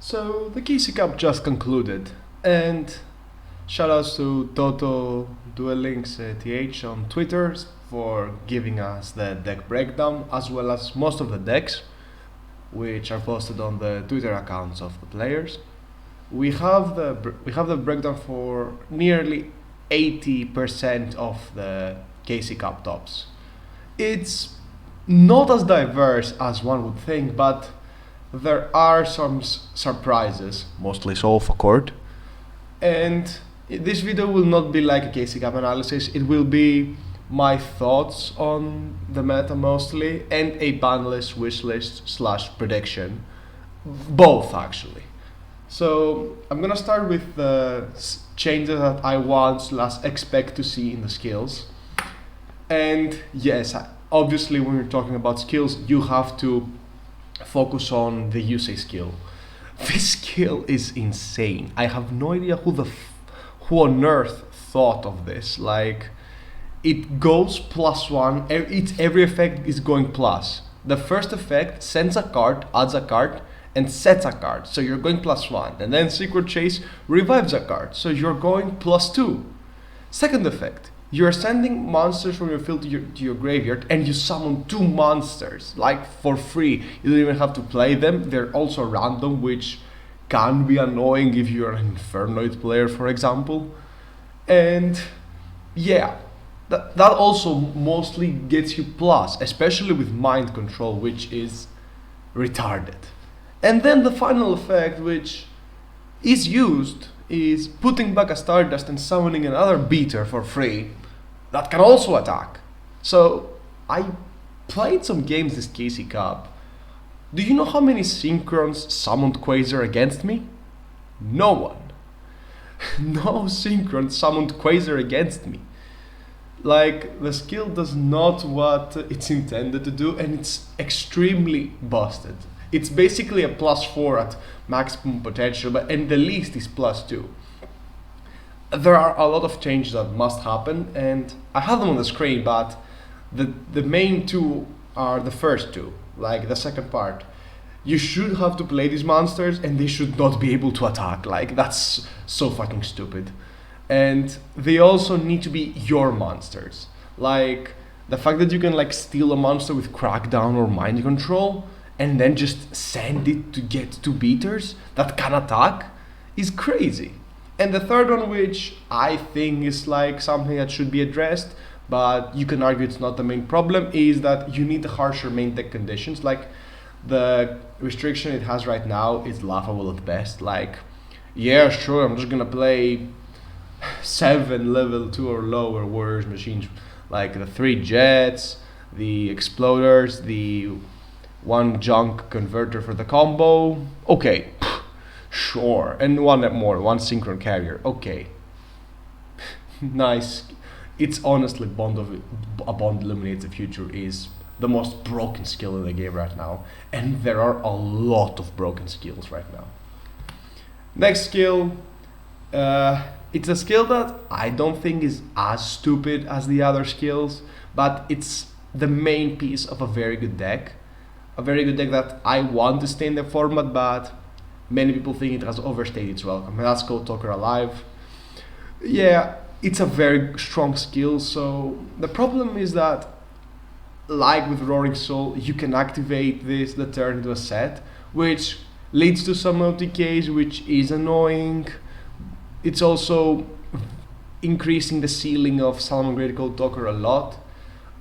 So the KC Cup just concluded, and shoutouts to Toto Duel Links TH on Twitter for giving us the deck breakdown, as well as most of the decks, which are posted on the Twitter accounts of the players. We have the breakdown for nearly 80% of the KC Cup tops. It's not as diverse as one would think, but there are some surprises, mostly so off court. And this video will not be like a KC Cup analysis, it will be my thoughts on the meta mostly, and a Banlist wishlist slash prediction. Both actually. So I'm gonna start with the changes that I want slash expect to see in the skills. And yes, obviously when you're talking about skills, you have to focus on the usage skill. This skill is insane. I have no idea who on earth thought of this. Like, it goes +1. Every effect is going plus. The first effect sends a card, adds a card, and sets a card. So you're going +1. And then Secret Chase revives a card. So you're going +2. Second effect, you're sending monsters from your field to your graveyard, and you summon 2 monsters, like for free. You don't even have to play them. They're also random, which can be annoying if you're an Infernoid player, for example. And yeah, that also mostly gets you plus, especially with mind control, which is retarded. And then the final effect, which is used, is putting back a Stardust and summoning another beater for free that can also attack. So I played some games this KC Cup. Do you know how many Synchrons summoned Quasar against me? No one. No Synchron summoned Quasar against me. Like, the skill does not what it's intended to do, and it's extremely busted. It's basically a +4 at maximum potential, and the least is +2. There are a lot of changes that must happen, and I have them on the screen, but the main two are the first two, like the second part. You should have to play these monsters, and they should not be able to attack. Like, that's so fucking stupid. And they also need to be your monsters. Like, the fact that you can like steal a monster with Crackdown or Mind Control, and then just send it to get 2 beaters that can attack, is crazy. And the third one, which I think is like something that should be addressed, but you can argue it's not the main problem, is that you need harsher main deck conditions. Like, the restriction it has right now is laughable at best. Like, yeah, sure, I'm just gonna play 7 level 2 or lower Warriors machines, like the 3 Jets, the Exploders, the 1 Junk Converter for the combo. Okay, sure, and 1 more, 1 Synchron Carrier. Okay, nice. It's honestly a Bond Illuminates the Future is the most broken skill in the game right now, and there are a lot of broken skills right now. Next skill, it's a skill that I don't think is as stupid as the other skills, but it's the main piece of a very good deck. A very good deck that I want to stay in the format, but many people think it has overstayed its welcome, and that's called Talker Alive. Yeah, it's a very strong skill, so the problem is that, like with Roaring Soul, you can activate the turn into a set, which leads to some OTKs, which is annoying. It's also increasing the ceiling of Salamangreat Cold Talker a lot.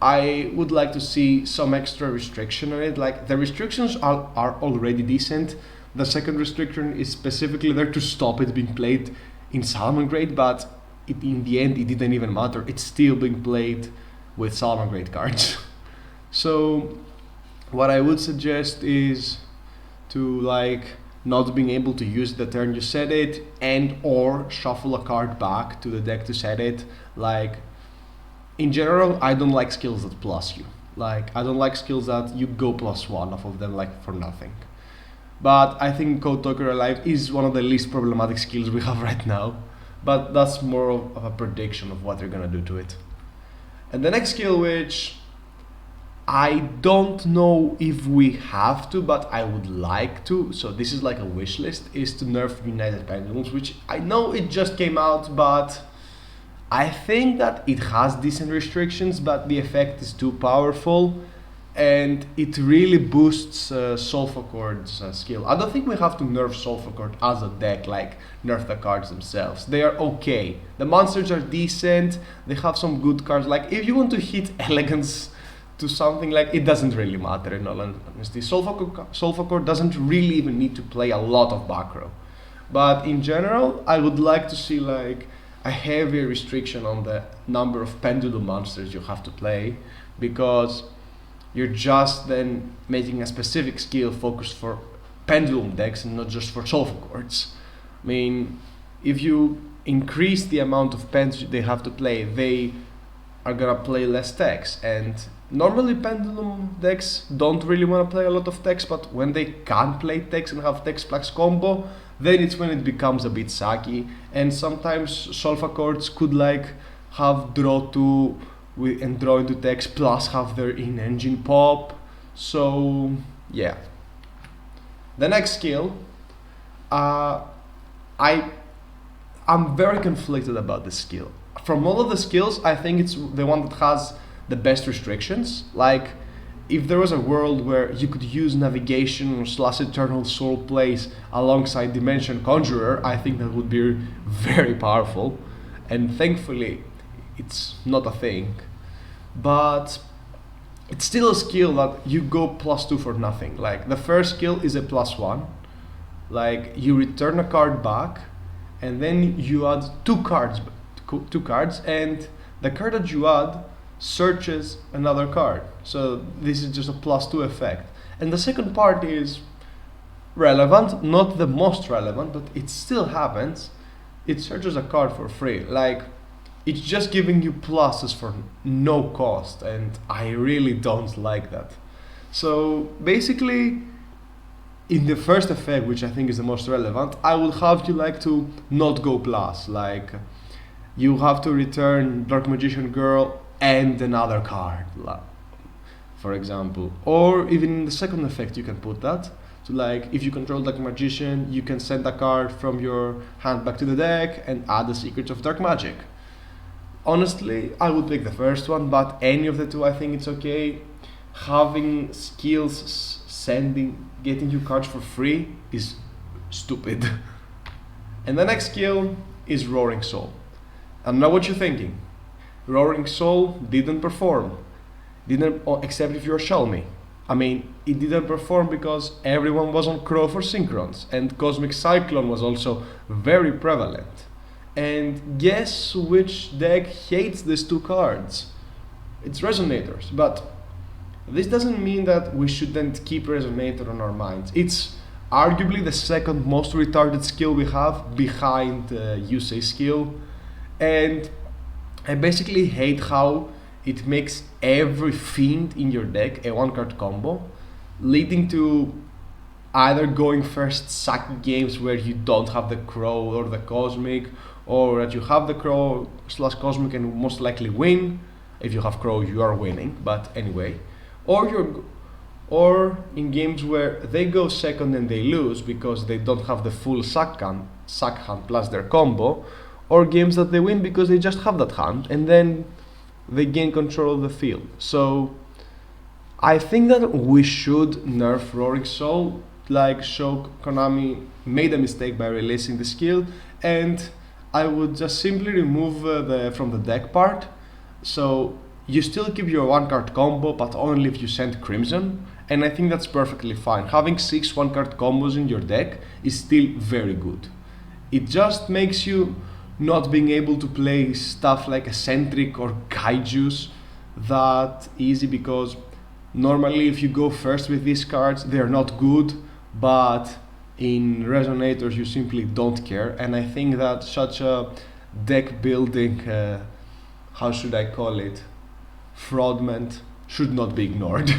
I would like to see some extra restriction on it. Like, the restrictions are already decent. The second restriction is specifically there to stop it being played in Salamangreat, but in the end it didn't even matter. It's still being played with Salamangreat cards. So what I would suggest is to like not being able to use the turn you set it, and or shuffle a card back to the deck to set it. Like, in general, I don't like skills that plus you. Like, I don't like skills that you go +1 off of them, like, for nothing. But I think Code Talker Alive is one of the least problematic skills we have right now. But that's more of a prediction of what they're gonna do to it. And the next skill, which I don't know if we have to, but I would like to. So this is like a wish list, is to nerf United Pendulums, which I know it just came out, but I think that it has decent restrictions, but the effect is too powerful and it really boosts Solfachord's skill. I don't think we have to nerf Solfachord as a deck, like nerf the cards themselves. They are okay. The monsters are decent, they have some good cards. Like if you want to hit Elegance to something, like it doesn't really matter in all honesty. Solfachord doesn't really even need to play a lot of back row. But in general, I would like to see like a heavier restriction on the number of pendulum monsters you have to play, because you're just then making a specific skill focused for pendulum decks and not just for Solfachords. I mean, if you increase the amount of pens they have to play, they are gonna play less decks, and normally pendulum decks don't really want to play a lot of decks, but when they can play decks and have dex plus combo, then it's when it becomes a bit sucky. And sometimes Solfachords could like have draw 2 and draw into decks plus have their in-engine pop. So yeah. The next skill, I'm very conflicted about this skill. From all of the skills, I think it's the one that has the best restrictions. Like, if there was a world where you could use navigation or / eternal soul plays alongside Dimension Conjurer, I think that would be very powerful. And thankfully, it's not a thing. But it's still a skill that you go +2 for nothing. Like, the first skill is a +1. Like, you return a card back, and then you add 2 cards, and the card that you add searches another card. So this is just a +2 effect. And the second part is relevant, not the most relevant, but it still happens. It searches a card for free. Like, it's just giving you pluses for no cost, and I really don't like that. So basically, in the first effect, which I think is the most relevant, I will have you like to not go plus. Like, you have to return Dark Magician Girl and another card, for example. Or even in the second effect you can put that. So like, if you control Dark Magician, you can send a card from your hand back to the deck and add the Secrets of Dark Magic. Honestly, I would pick the first one, but any of the two I think it's okay. Having skills getting you cards for free is stupid. And the next skill is Roaring Soul. I know what you're thinking. Roaring Soul didn't perform. Except if you're Shelmy. I mean, it didn't perform because everyone was on Crow for Synchrons, and Cosmic Cyclone was also very prevalent. And guess which deck hates these 2 cards? It's Resonators, but this doesn't mean that we shouldn't keep Resonator on our minds. It's arguably the second most retarded skill we have, behind Yusei skill, and I basically hate how it makes every fiend in your deck a 1-card combo, leading to either going first sucky games where you don't have the Crow or the Cosmic, or that you have the Crow / Cosmic and most likely win. If you have Crow, you are winning, but anyway. Or in games where they go second and they lose because they don't have the full sack hand plus their combo, or games that they win because they just have that hand and then they gain control of the field. So I think that we should nerf Roaring Soul, like Konami made a mistake by releasing the skill, and I would just simply remove from the deck part. So you still keep your 1-card combo, but only if you send Crimson, and I think that's perfectly fine. Having 6 1-card combos in your deck is still very good. It just makes you not being able to play stuff like Eccentric or Kaijus that easy, because normally if you go first with these cards, they're not good, but in Resonators you simply don't care. And I think that such a deck building, how should I call it, fraudment should not be ignored.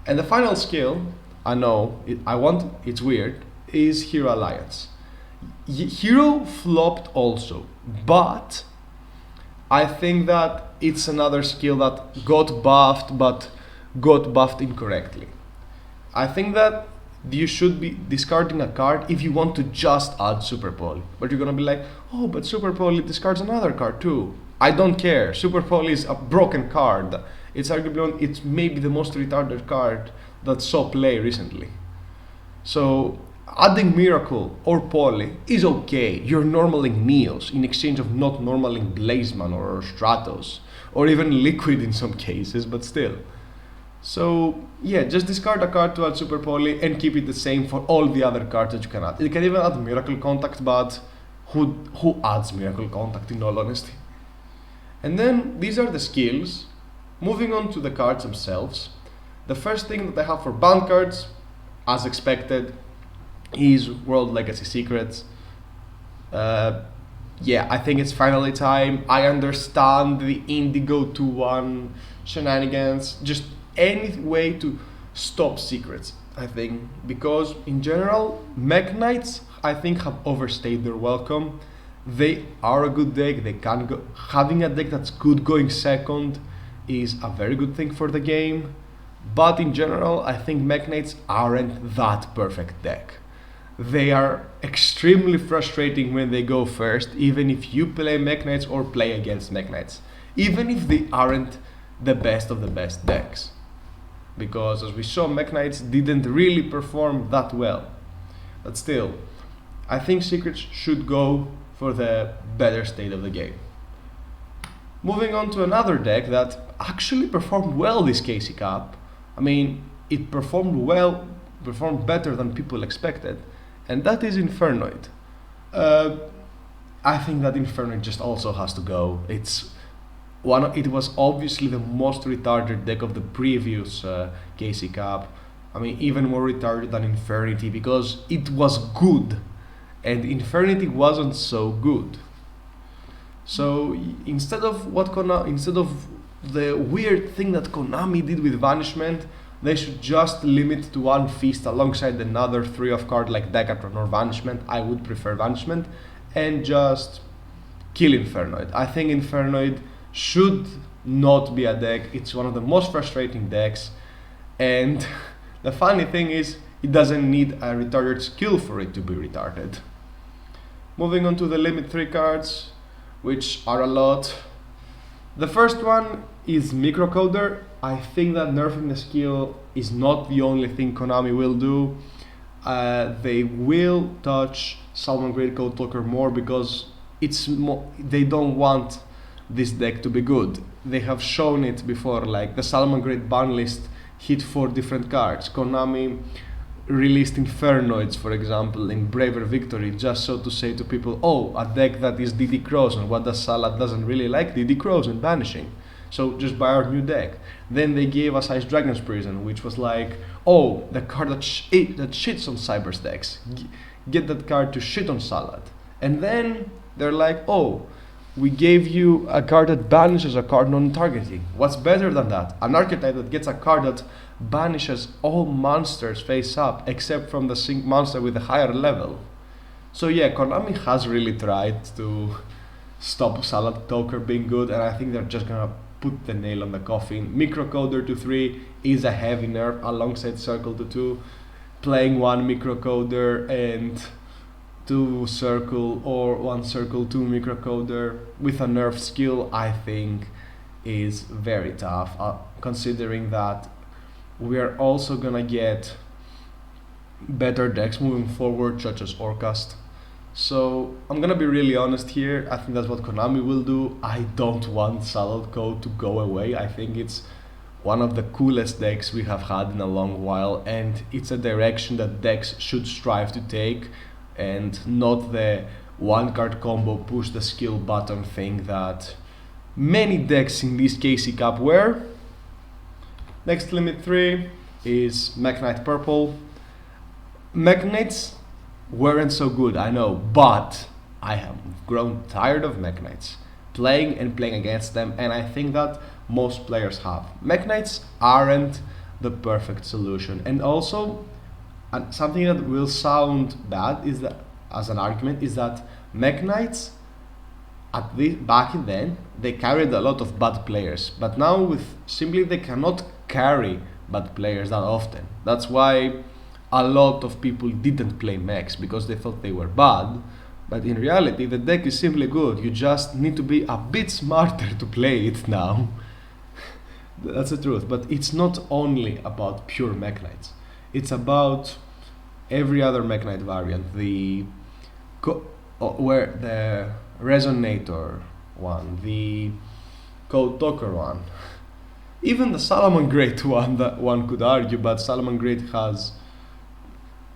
And the final skill, I know, it's weird, is Hero Alliance. Hero flopped also, but I think that it's another skill that got buffed, but got buffed incorrectly. I think that you should be discarding a card if you want to just add Super Poly. But you're gonna be like, oh, but Super Poly discards another card too. I don't care. Super Poly is a broken card. It's arguably it's maybe the most retarded card that saw play recently. So adding Miracle or Poly is okay. You're normaling Neos in exchange of not normaling Blazeman or Stratos or even Liquid in some cases, but still. So yeah, just discard a card to add Super Poly and keep it the same for all the other cards that you can add. You can even add Miracle Contact, but who adds Miracle Contact in all honesty? And then these are the skills. Moving on to the cards themselves. The first thing that I have for banned cards, as expected, is World Legacy Secrets. Yeah, I think it's finally time. I understand the Indigo 2-1 shenanigans. Just any way to stop secrets, I think. Because in general, Mech Knights, I think, have overstayed their welcome. They are a good deck. They can go. Having a deck that's good going second is a very good thing for the game. But in general, I think Mech Knights aren't that perfect deck. They are extremely frustrating when they go first, even if you play Mech Knights or play against Mech Knights. Even if they aren't the best of the best decks. Because as we saw, Mech Knights didn't really perform that well. But still, I think Secrets should go for the better state of the game. Moving on to another deck that actually performed well this KC Cup. I mean, it performed better than people expected, and that is Infernoid. I think that Infernoid just also has to go. It was obviously the most retarded deck of the previous KC Cup. I mean, even more retarded than Infernity because it was good, and Infernity wasn't so good. So instead of the weird thing that Konami did with Banishment, they should just limit to one feast alongside another 3 of card like Decathlon or Banishment. I would prefer Banishment, and just kill Infernoid. I think Infernoid should not be a deck. It's one of the most frustrating decks, and the funny thing is it doesn't need a retarded skill for it to be retarded. Moving on to the limit 3 cards, which are a lot. The first one is Microcoder. I think that nerfing the skill is not the only thing Konami will do. They will touch Salmon Grade Code Talker more because they don't want this deck to be good. They have shown it before, like the Salmon Grade Banlist hit 4 different cards. Konami released Infernoids, for example, in Braver Victory, just so to say to people, oh, a deck that is DD Crows, and what does Salad doesn't really like? DD Crows and Banishing. So just buy our new deck. Then they gave us Ice Dragon's Prison, which was like, oh, the card that shits on Cyber's decks. Get that card to shit on Salad. And then they're like, oh, we gave you a card that banishes a card non-targeting. What's better than that? An archetype that gets a card that banishes all monsters face up except from the sync monster with a higher level. So yeah, Konami has really tried to stop Salad Talker being good, and I think they're just gonna put the nail on the coffin. Microcoder to 3 is a heavy nerf alongside Circle to 2. Playing 1 Microcoder and 2 Circle or 1 Circle 2 Microcoder with a nerf skill, I think is very tough, considering that we are also gonna get better decks moving forward, such as Orcast. So I'm gonna be really honest here. I think that's what Konami will do. I don't want Salad Code to go away. I think it's one of the coolest decks we have had in a long while, and it's a direction that decks should strive to take, and not the 1 card combo push the skill button thing that many decks in this KC Cup were. Next limit 3 is Mech Knight Purple. Mech Knights weren't so good, I know, but I have grown tired of Mech Knights. Playing against them, and I think that most players have. Mech Knights aren't the perfect solution, and also something that will sound bad is that, as an argument, is that Mech Knights back in then they carried a lot of bad players, but now with simply they cannot carry bad players that often. That's why a lot of people didn't play mechs, because they thought they were bad. But in reality, the deck is simply good. You just need to be a bit smarter to play it now. That's the truth. But it's not only about pure Mech Knights. It's about every other Mech Knight variant. Where the Resonator one, the Code Talker one, even the Salamangreat one, that one could argue, but Salamangreat has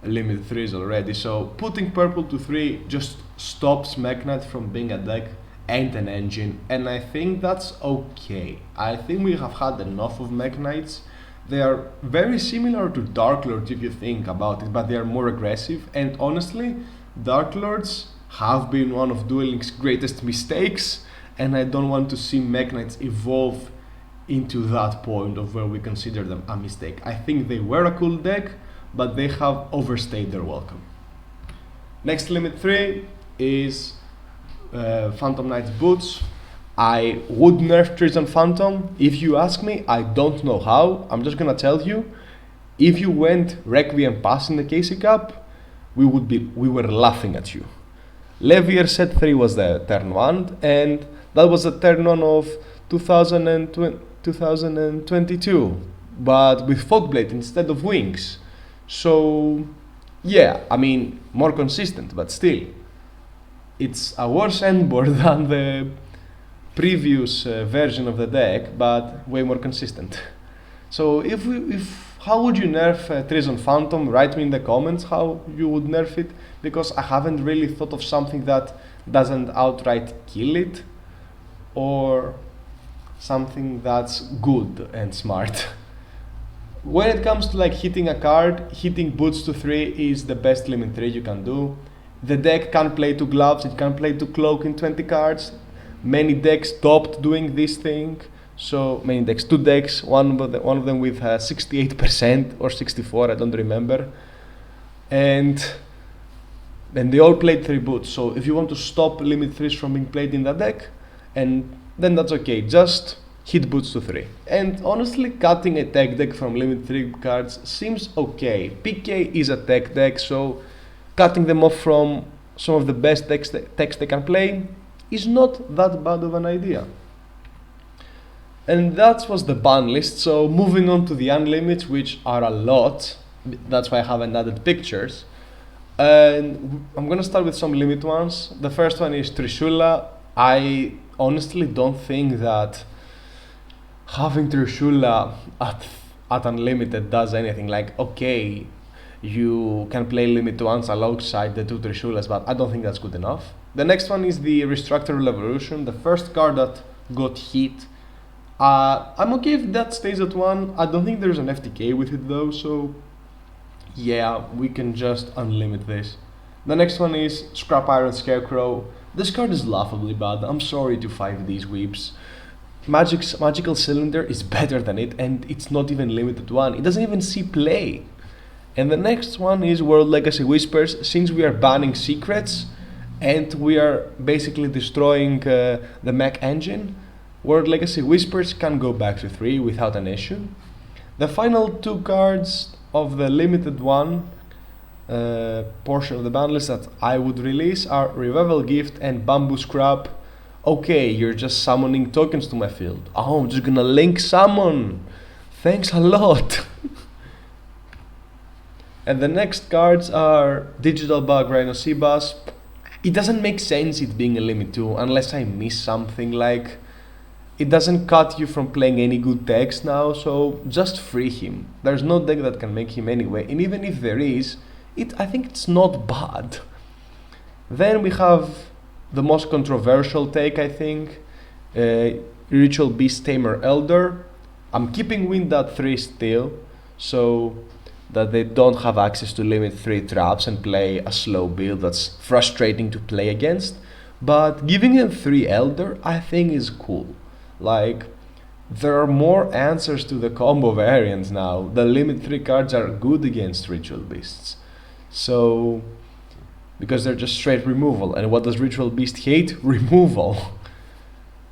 limit 3s already, so putting purple to 3 just stops Mech Knight from being a deck and an engine, and I think that's okay. I think we have had enough of Mech Knights. They are very similar to Dark Lords if you think about it, but they are more aggressive, and honestly, Dark Lords have been one of Duel Links' greatest mistakes, and I don't want to see Mech Knights evolve into that point of where we consider them a mistake. I think they were a cool deck, but they have overstayed their welcome. Next limit 3 is Phantom Knight's Boots. I would nerf Treason Phantom. If you ask me, I don't know how. I'm just gonna tell you, if you went Requiem Pass in the KC Cup, we were laughing at you. Levier set 3 was the turn 1, and that was the turn 1 of 2022, but with Fogblade instead of Wings. So yeah, I mean, more consistent, but still, it's a worse endboard than the previous version of the deck, but way more consistent. So how would you nerf Treason Phantom? Write me in the comments how you would nerf it, because I haven't really thought of something that doesn't outright kill it, or something that's good and smart. When it comes to like hitting a card, hitting Boots to 3 is the best limit 3 you can do. The deck can play 2 gloves, it can play 2 cloak in 20 cards. Many decks stopped doing this thing. So many decks, 2 decks, one of them with 68% or 64, I don't remember. And then they all played 3 Boots. So if you want to stop limit 3s from being played in the deck, and then that's okay, just hit Boots to 3. And honestly, cutting a tech deck from limit 3 cards seems okay. PK is a tech deck, so cutting them off from some of the best techs they can play is not that bad of an idea. And that was the ban list, so moving on to the unlimits, which are a lot. That's why I haven't added pictures. And I'm gonna start with some limit ones. The first one is Trishula. I honestly don't think that having Trishula at unlimited does anything. Like, okay, you can play limit ones alongside the 2 Trishulas, but I don't think that's good enough. The next one is the Restructural Evolution, the first card that got hit. I'm okay if that stays at 1. I don't think there's an FTK with it though, so yeah, we can just unlimit this. The next one is Scrap Iron Scarecrow. This card is laughably bad. I'm sorry to 5D's weeps. Magical Cylinder is better than it, and it's not even limited 1. It doesn't even see play. And the next one is World Legacy Whispers. Since we are banning secrets and we are basically destroying the mech engine, World Legacy Whispers can go back to 3 without an issue. The final 2 cards of the limited 1 portion of the ban list that I would release are Revival Gift and Bamboo Scrap. Okay, you're just summoning tokens to my field. Oh, I'm just gonna link summon. Thanks a lot. And the next cards are Digital Bug Rhino Seabass. It doesn't make sense it being a limit 2 unless I miss something, like it doesn't cut you from playing any good decks now, so just free him. There's no deck that can make him anyway, and even if there is, I think it's not bad. Then we have the most controversial take, I think, Ritual Beast Tamer Elder. I'm keeping Wind at 3 still, so that they don't have access to limit 3 traps and play a slow build that's frustrating to play against. But giving them 3 Elder, I think is cool. Like, there are more answers to the combo variants now. The limit 3 cards are good against Ritual Beasts. So, because they're just straight removal. And what does Ritual Beast hate? Removal.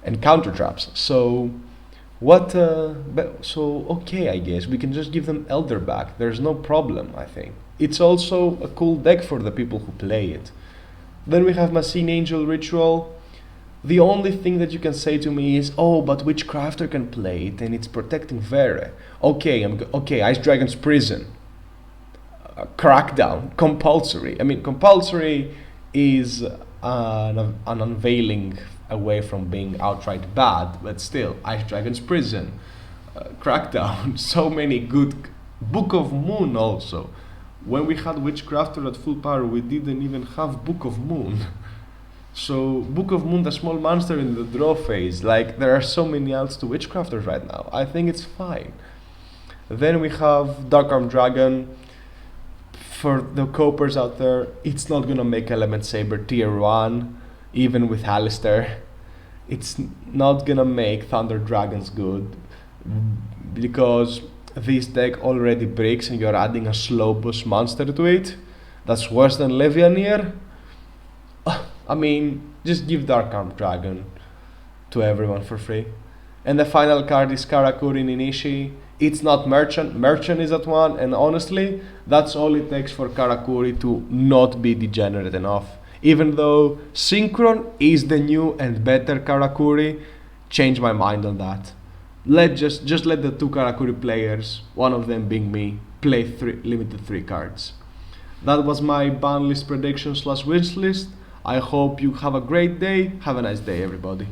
And counter traps. So, So okay, I guess we can just give them Elder back. There's no problem, I think. It's also a cool deck for the people who play it. Then we have Machine Angel Ritual. The only thing that you can say to me is, oh, but which crafter can play it and it's protecting Vere. Okay, okay, Ice Dragon's Prison. Crackdown, compulsory. I mean, compulsory is an unveiling away from being outright bad, but still, Ice Dragon's Prison, Crackdown, so many good. Book of Moon also. When we had Witchcrafter at full power, we didn't even have Book of Moon. So, Book of Moon, the small monster in the draw phase, like, there are so many outs to Witchcrafters right now. I think it's fine. Then we have Dark Arm Dragon. For the copers out there, it's not gonna make Element Saber tier 1, even with Alistair. It's not gonna make Thunder Dragons good, because this deck already breaks and you're adding a slow push monster to it. That's worse than Levianeer. I mean, just give Dark Arm Dragon to everyone for free. And the final card is Karakuri Ninishi. It's not Merchant. Merchant is at 1, and honestly, that's all it takes for Karakuri to not be degenerate enough. Even though Synchron is the new and better Karakuri, change my mind on that. Just let the two Karakuri players, one of them being me, play limited 3 cards. That was my ban list prediction / wish list. I hope you have a great day. Have a nice day, everybody.